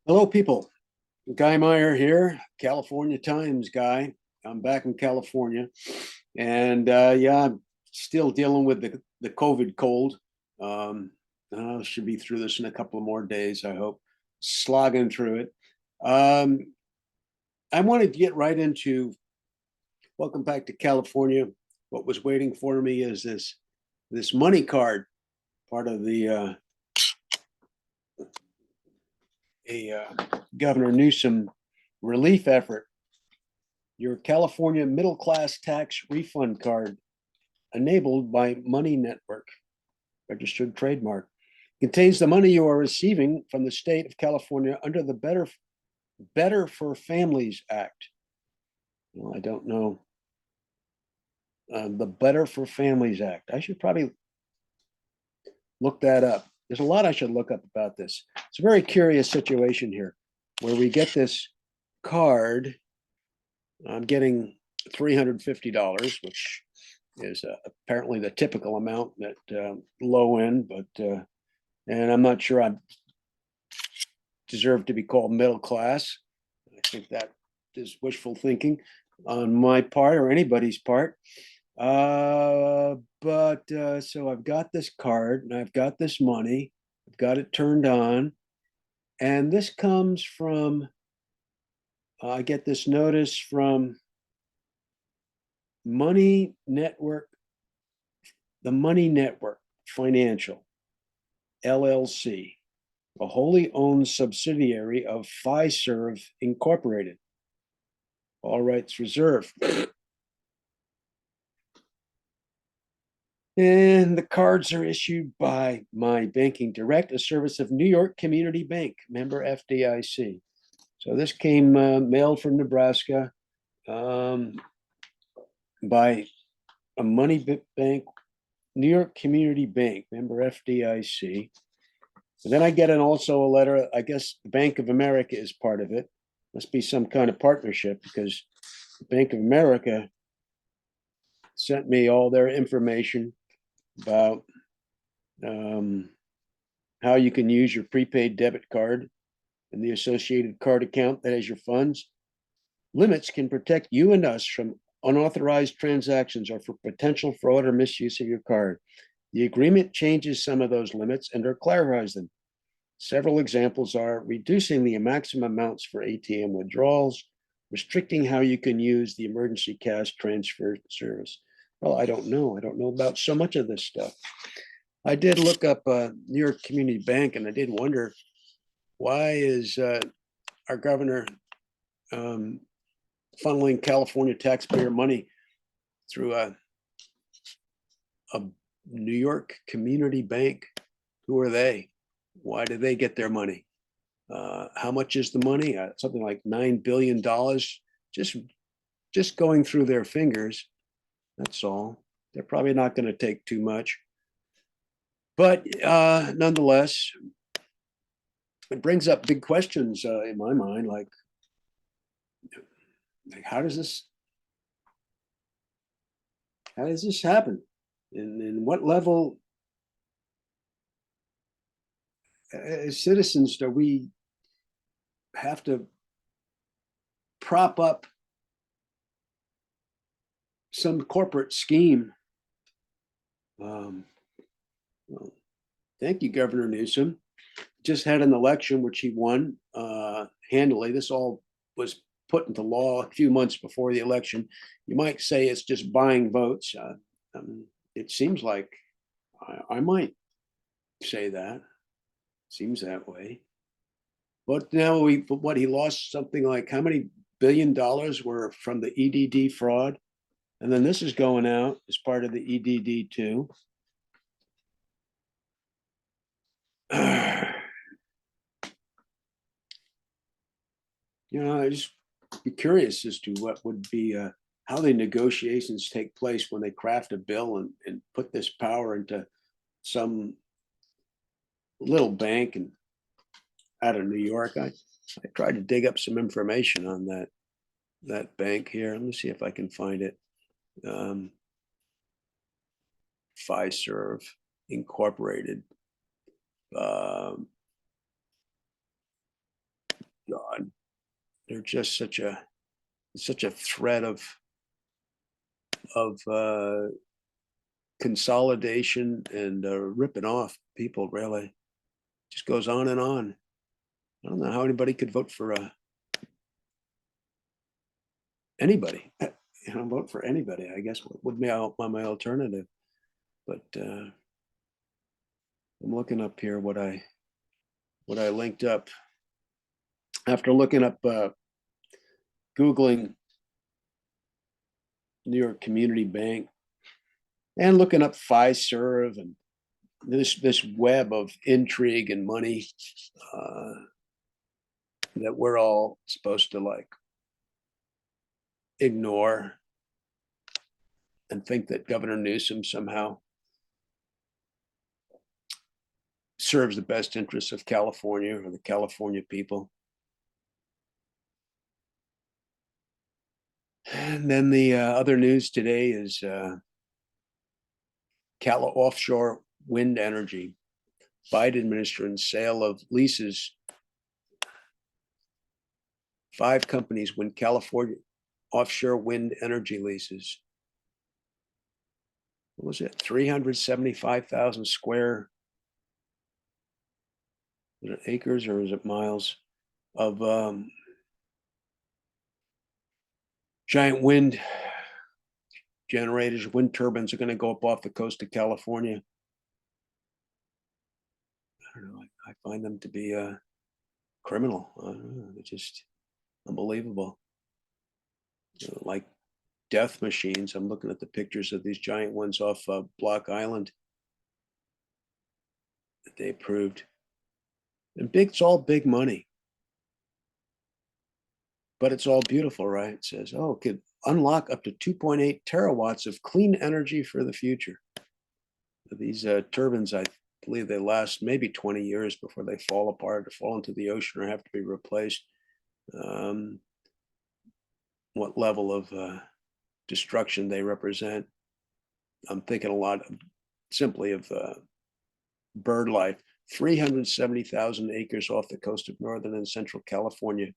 Hello, people. Guy Meyer here, California Times guy. I'm back in California, and yeah, I'm still dealing with the COVID cold. Um, I should be through this in a couple of more days, I hope. Slogging through it. Um, I wanted to get right into welcome back to California. What was waiting for me is this money card, part of the Governor Newsom relief effort. Your California middle class tax refund card, enabled by Money Network, registered trademark, contains the money you are receiving from the state of California under the Better for Families Act. Well, I don't know. The Better for Families Act. I should probably look that up. There's a lot I should look up about this. It's a very curious situation here where we get this card. I'm getting $350, which is apparently the typical amount at low end, but and I'm not sure I deserve to be called middle class. I think that is wishful thinking on my part or anybody's part. But so I've got this card and I've got this money, I've got it turned on, and this comes from, I get this notice from Money Network, the Money Network Financial LLC, a wholly owned subsidiary of Fiserv Incorporated. All rights reserved. And the cards are issued by My Banking Direct, a service of New York Community Bank, member FDIC. So this came mailed from Nebraska um, by a money bank, New York Community Bank, member FDIC. And then I get also a letter. I guess the Bank of America is part of it. Must be some kind of partnership because the Bank of America sent me all their information about um, how you can use your prepaid debit card and the associated card account that has your funds. Limits can protect you and us from unauthorized transactions or for potential fraud or misuse of your card. The agreement changes some of those limits and or clarifies them. Several examples are reducing the maximum amounts for ATM withdrawals, restricting how you can use the emergency cash transfer service. Well, I don't know. I don't know about so much of this stuff. I did look up New York Community Bank, and I did wonder why is our governor um, funneling California taxpayer money through a New York Community Bank? Who are they? Why do they get their money? How much is the money? Something like $9 billion, just just going through their fingers. That's all. They're probably not going to take too much, but nonetheless, it brings up big questions in my mind, like how does this happen? And what level as citizens do we have to prop up some corporate scheme? Um, well, thank you, Governor Newsom. Just had an election which he won handily. This all was put into law a few months before the election. You might say it's just buying votes. It seems like I might say that. Seems that way. But now he lost something like how many $1 billion were from the EDD fraud? And then this is going out as part of the EDD too. I just be curious as to what would be how the negotiations take place when they craft a bill and put this power into some little bank and out of New York. I tried to dig up some information on that bank here. Let me see if I can find it. Um, Fiserv Incorporated. Um, God, they're just such a threat of consolidation and ripping off people. Really, just goes on and on. I don't know how anybody could vote for anybody. Vote for anybody. I guess would be my alternative. But I'm looking up here what I linked up after looking up Googling New York Community Bank and looking up Fiserv and this web of intrigue and money that we're all supposed to like ignore and think that Governor Newsom somehow serves the best interests of California or the California people. And then the other news today is offshore wind energy. Biden administration sale of leases. 5 companies win California offshore wind energy leases. What was it? 375,000 square acres, or is it miles of giant wind generators? Wind turbines are going to go up off the coast of California. I don't know. I find them to be criminal. I don't know. They're just unbelievable. Like death machines. I'm looking at the pictures of these giant ones off Block Island that they approved. And it's all big money. But it's all beautiful, right? It says, oh, it could unlock up to 2.8 terawatts of clean energy for the future. These turbines, I believe they last maybe 20 years before they fall apart or fall into the ocean or have to be replaced. What level of destruction they represent. I'm thinking a lot simply of bird life. 370,000 acres off the coast of Northern and Central California.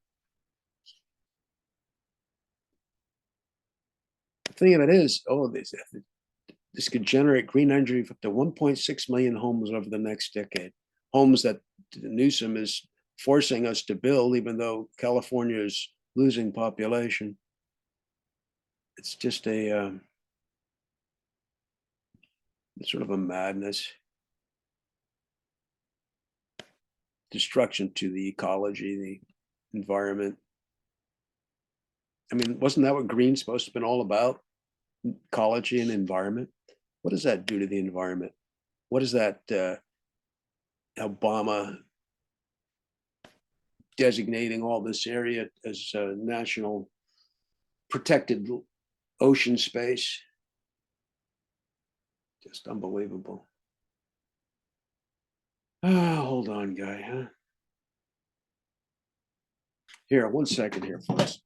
The thing of it is, this could generate green energy for up to 1.6 million homes over the next decade. Homes that Newsom is forcing us to build, even though California is losing population. It's just a sort of a madness. Destruction to the ecology, the environment. I mean, wasn't that what green's supposed to have been all about? Ecology and environment. What does that do to the environment? What is that Obama designating all this area as national protected ocean space? Just unbelievable. Hold on, guy, huh? Here, 1 second here, folks.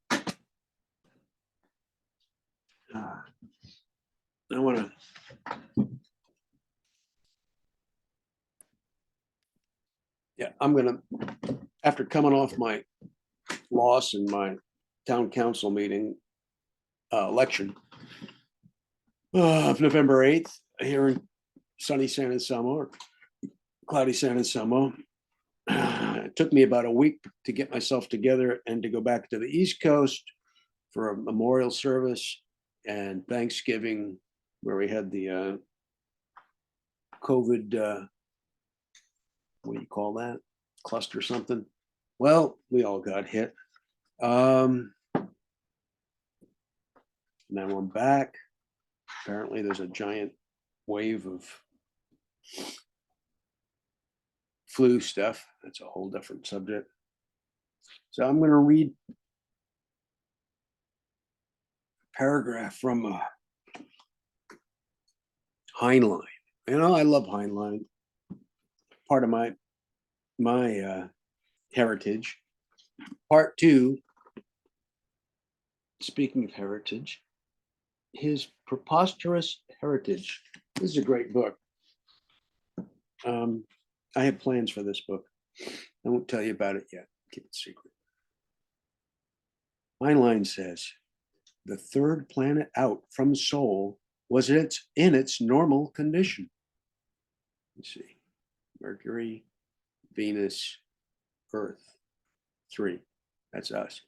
I want to. Yeah, I'm gonna. After coming off my loss in my town council meeting election of November 8th here in sunny San Anselmo, or cloudy San Anselmo. It took me about a week to get myself together and to go back to the East Coast for a memorial service and Thanksgiving, where we had the COVID, what do you call that? Cluster something. Well, we all got hit. Now I'm back. Apparently there's a giant wave of flu stuff. That's a whole different subject. So I'm going to read a paragraph from Heinlein. I love Heinlein. Part of my heritage. Part 2, speaking of heritage, his preposterous heritage. This is a great book. I have plans for this book. I won't tell you about it yet. Keep it secret. Heinlein says, the third planet out from Sol was in its normal condition. Let's see, Mercury, Venus, Earth, 3. That's us.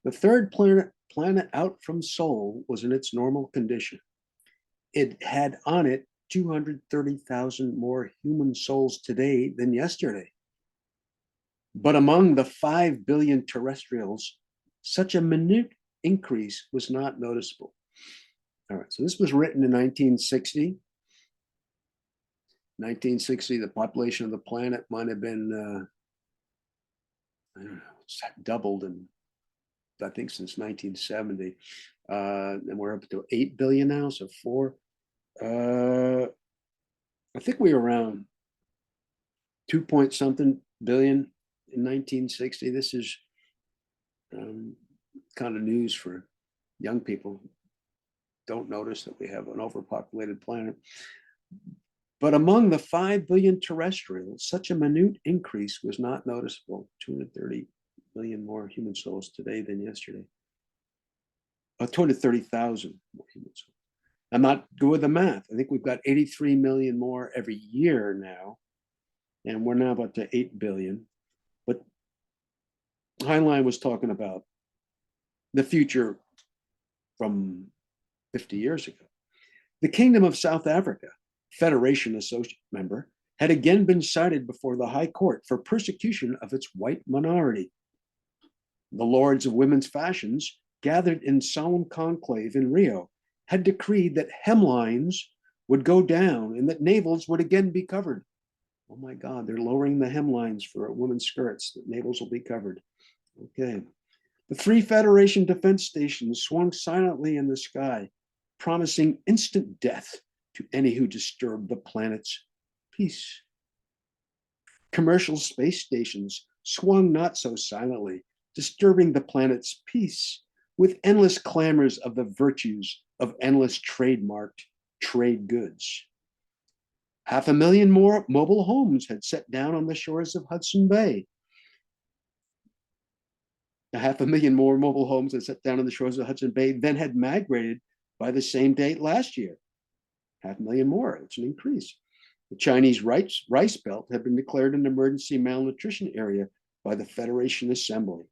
The third planet out from Sol was in its normal condition. It had on it 230,000 more human souls today than yesterday. But among the 5 billion terrestrials, such a minute increase was not noticeable. All right, so this was written in 1960. 1960, the population of the planet might have been, I don't know, it's doubled in, I think, since 1970. And we're up to 8 billion now, so 4. I think we were around 2 point something billion in 1960. This is kind of news for young people. Don't notice that we have an overpopulated planet. But among the 5 billion terrestrials, such a minute increase was not noticeable. 230 million more human souls today than yesterday. 230,000 more human souls. I'm not good with the math. I think we've got 83 million more every year now, and we're now about to 8 billion. But Heinlein was talking about the future from 50 years ago. The Kingdom of South Africa, Federation Associate Member, had again been cited before the High Court for persecution of its white minority. The lords of women's fashions, gathered in solemn conclave in Rio, had decreed that hemlines would go down and that navels would again be covered. Oh my God, they're lowering the hemlines for women's skirts, that navels will be covered. Okay. The 3 Federation defense stations swung silently in the sky, promising instant death to any who disturbed the planet's peace. Commercial space stations swung not so silently, disturbing the planet's peace with endless clamors of the virtues of endless trademarked trade goods. 500,000 more mobile homes had set down on the shores of Hudson Bay. 500,000 more mobile homes had set down on the shores of Hudson Bay than had migrated by the same date last year. 500,000 more, it's an increase. The Chinese rice belt had been declared an emergency malnutrition area by the Federation Assembly.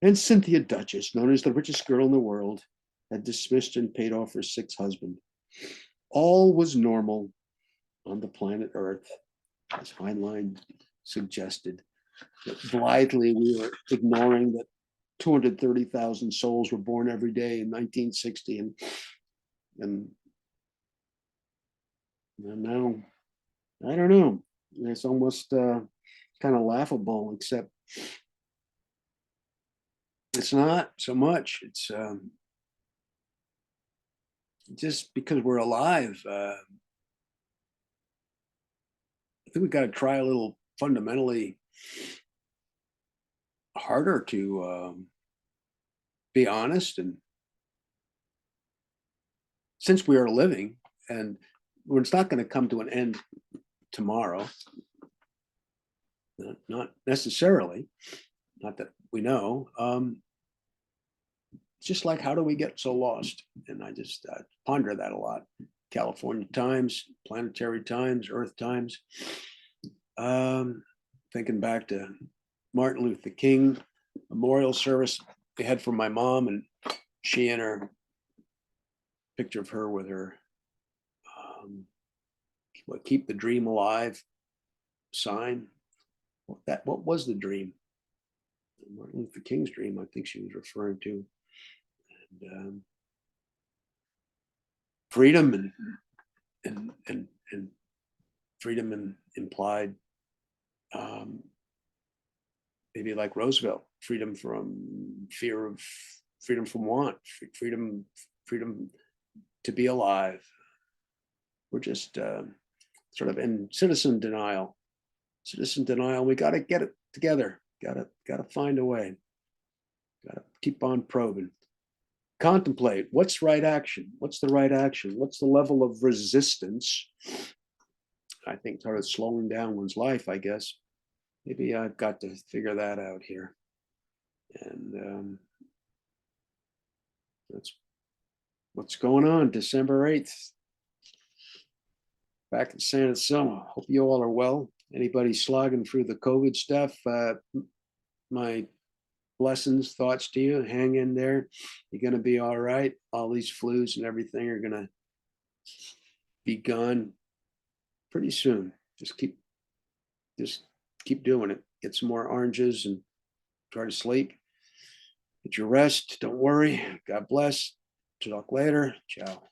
And Cynthia Duchess, known as the richest girl in the world, had dismissed and paid off her 6th husband. All was normal on the planet Earth, as Heinlein suggested. That blithely we were ignoring that 230,000 souls were born every day in 1960, and now, I don't know. It's almost kind of laughable, except it's not so much. It's just because we're alive. I think we've got to try a little fundamentally harder to be honest. And since we are living, and it's not going to come to an end tomorrow, not necessarily, not that we know. Just like, how do we get so lost? And I just ponder that a lot. California Times, Planetary Times, Earth Times. Thinking back to Martin Luther King memorial service they had for my mom, and she and her picture of her with her keep the dream alive sign. What was the dream? Martin Luther King's dream, I think she was referring to. And freedom and freedom and implied maybe like Roosevelt, freedom from fear of, freedom from want, freedom to be alive. We're just sort of in citizen denial. We got to get it together. Got to find a way. Got to keep on probing. Contemplate what's right action. What's the right action? What's the level of resistance? I think sort of slowing down one's life, I guess. Maybe I've got to figure that out here. And That's what's going on. December 8th. Back in San Anselmo. Hope you all are well. Anybody slogging through the COVID stuff, my blessings, thoughts to you. Hang in there. You're going to be all right. All these flus and everything are going to be gone pretty soon. Just keep doing it. Get some more oranges and try to sleep. Get your rest. Don't worry. God bless. Talk later. Ciao.